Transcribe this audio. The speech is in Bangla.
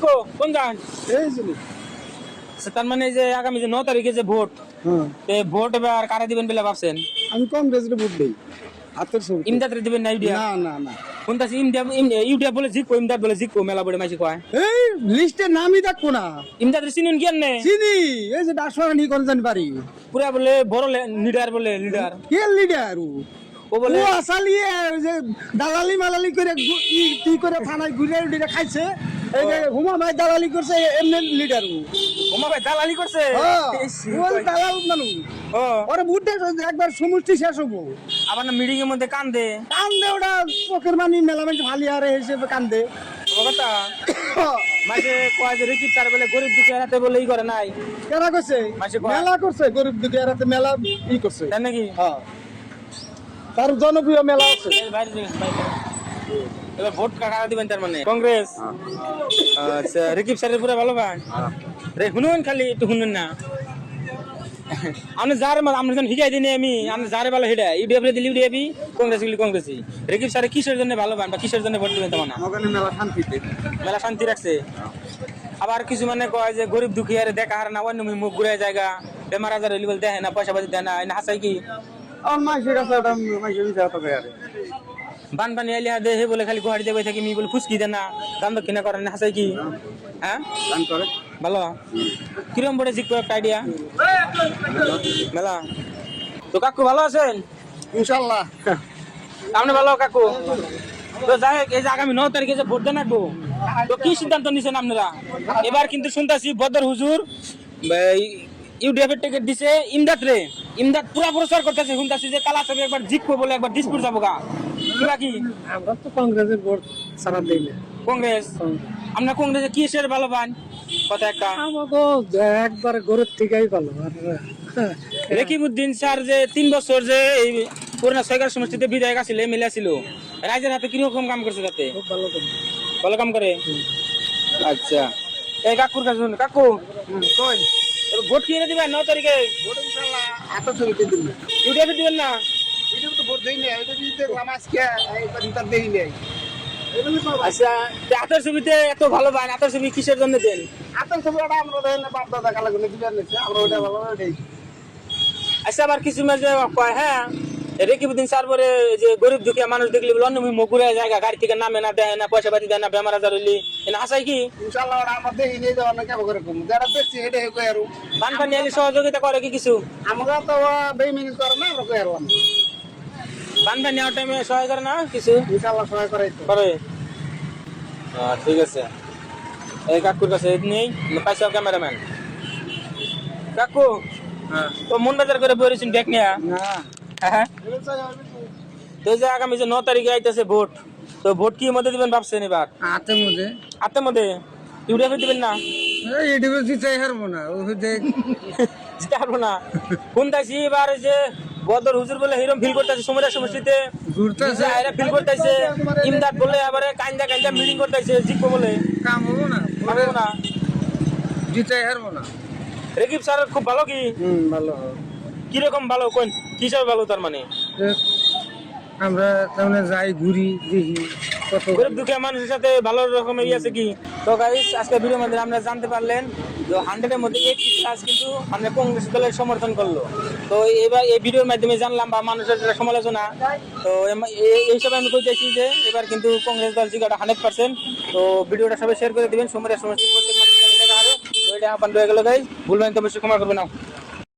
কাকু কোন যান এই যে তার মানে যে আগামী যে 9 তারিখে যে ভোট ভোট এবার কারা দিবেন বলে ভাবছেন? আমি কংগ্রেসের ভোট দেই হাতের ছবি ইমদাদরে দিবেন না ইউডিয়া? না না না কোনটা ইউডিয়া বলে জিকো ইমদাদ বলে জিকো মেলা বড় মাইছে কয় এই লিস্টে নামই দেখো না ইমদাদরে চিনুন কি নে চিনি এই যে ডাকসরানি করে জানি পারি পুরা বলে বড় লিডার বলে লিডার কে লিডার ও বলে ও আসালি যে দালালি মালালি করে কি করে থানায় ঘুরে ঘুরে খাইছে এই যে হুমা ভাই দালালি করছে এমনি লিডার ওমা ভাই দালালি করছে ও দালাল মানুষ ও ওরে বুদ্ধে একবার সমষ্টি শেষ হবো আবার না মিটিং এর মধ্যে কান্দে কান্দে ওটা চোখের মানি মেলামেন্ট ভালি আরে হিসেবে কান্দে ও কথা মাঝে কয় যে রিকিট তার বলে গরিব দুঃখী এরাতে বলে ই করে নাই কেনা করছে মাসে কয়? মেলা করছে গরিব দুঃখী এরাতে মেলা ই করছে তাই নাকি হ্যাঁ তার জনপ্রিয় মেলা আছে বাইরে এবার ভোট কারা দিবেন তার মানে কংগ্রেস আচ্ছা রিকিব স্যারের পুরো ভালো ভাই রে শুনুন খালি একটু শুনুন না আপনি যারে আমরা যখন হিজাই দিনে আমি আপনি যারে ভালো হিডা ইউডিএফ দিলি ইউডিএফি কংগ্রেস গেলি কংগ্রেসই রিকিব স্যারে কিসের জন্য ভালো পান বা কিসের জন্য ভোট দিবেন তেমন আমাকে মেলা শান্তিতে মেলা শান্তি রাখছে আবার কিছু মানে কয় যে গরিব দুঃখী আরে দেখা হার না অন্য মুখ ঘুরে জায়গা বেমার আজার হইলে বলে দেখে না পয়সা পাতি দেয় না হাসাই কি আমার মাসের কাছে একটা মাসের বিচার হবে আরে বানপানি আইলে দে হে বলে খালি গুহাড়ি দেবে থাকি মি বলে ফুসকি দেন না দাম দক্ষিণা করেন না হাসাই কি হ্যাঁ গান করে ভালো কিরম বড় জিকো একটা আইডিয়া মেলা তো কাকু ভালো আছেন ইনশাআল্লাহ আপনি ভালো কাকু তো যাই হোক, এই যে আগামী 9 তারিখে যে ভোট দেন রাখবো তো কি সিদ্ধান্ত নিছেন আপনারা? এবার কিন্তু শুনতাছি বদর হুজুর ইউডিএফ এর টিকিট দিছে ইমদাদ পুরা প্রচার করতেছে শুনতাছি যে কালা চকে একবার জিতবো বলে একবার দিসপুর যাবো গা কিবা কি আমরা তো কংগ্রেসের ভোট সারা দেই না কংগ্রেস আপনার কংগ্রেসে কি এসের ভালো পান কথা একটা আমাকে একবার গরুর থেকেই ভালো রেকিবউদ্দিন স্যার যে 3 বছর যে এই পুরোনো সরকার সমষ্টিতে বিধায়ক আছিল এমএলএ ছিল রাজ্যের হাতে কিরকম কাম করছে তাতে খুব ভালো করে ভালো কাম করে আচ্ছা এই কাকুর কাছে শুনুন কাকু কই ভোট কিনে দিবেন 9 তারিখে ভোট ইনশাআল্লাহ আটা ছবিতে দিন ইউডিএফ দিবেন না এটা তো ভোট দেই না এটা যদি দেখলাম আজকে এইবার তার দেই নাই আচ্ছা আতার ছবিতে এত ভালো পান আতার ছবি কিসের জন্য দেন আটা ছবিটা আমরা দেন বাপ দাদা কালা গুলো দিবেন না আমরা ওটা ভালো দেই আচ্ছা আবার কিছু মাঝে কয় হ্যাঁ রেকিবউদ্দিন স্যার পরে যে গরিব দুঃখী মানুষ দেখলি বলে অন্য মকুরে জায়গা গাড়ি থেকে নামে না দেয় না পয়সা পাতি দেয় না বেমার আজার হইলি এনে হাসাই কি ইনশাআল্লাহ ওরা আমরা দেই নেই যাওয়া না কেমন করে কম যারা দেখছি এটা কই আর বানপানি আইলে সহযোগিতা করে কি কিছু আমরা তো বেইমানি করে না আমরা কই আরলাম বানপানি নেওয়ার টাইমে সহায় করে না কিছু ইনশাআল্লাহ সহায় করে করে ঠিক আছে এই কাকুর কাছে নেই পাইছো ক্যামেরাম্যান কাকু তো মন বাজার করে বলেছেন ব্যাগ নিয়ে না হ্যাঁ তো যে আগামী যে 9 তারিখে আইতেছে ভোট তো ভোট কি মধ্যে দিবেন ভাবছেন এবার হাতের মধ্যে ইউডিএফ দিবেন না ইউনিভার্সিটি চাই হারবো না ও দেখ জিতে পারবো না কোন দাইছি এবার যে বদর হুজুর বলে হিরম ফিল করতেছে সমুদ্র সমষ্টিতে ঘুরতেছে আইরা ফিল করতেছে ইমদাদ বলে আবার কান্দা মিটিং করতেছে জিতবো বলে কাম হবো না পারবো না জিতাই হারবো না রেকিব স্যার খুব ভালো কি ভালো কিরকম ভালো কোন কি হিসাবে ভালো তার মানে আমরা তাহলে যাই ঘুরি দেখি কত গরিব দুঃখী মানুষের সাথে ভালো রকমের আছে কি তো গাইস আজকে ভিডিওর মধ্যে আমরা জানতে পারলেন যে 100 এর মধ্যে 80+ কিন্তু আমরা কংগ্রেস দলের সমর্থন করলো তো এবার এই ভিডিওর মাধ্যমে জানলাম বা মানুষের একটা সমালোচনা তো এইসব আমি কইতেছি যে এবার কিন্তু কংগ্রেস দল জিগাটা 100%। তো ভিডিওটা সবাই শেয়ার করে দিবেন সময়ের সমস্ত প্রত্যেক মানুষের দেখা হবে তো এটা আপনার রয়ে গেল গাইস ভুলবেন তো অবশ্যই ক্ষমা করবেন না।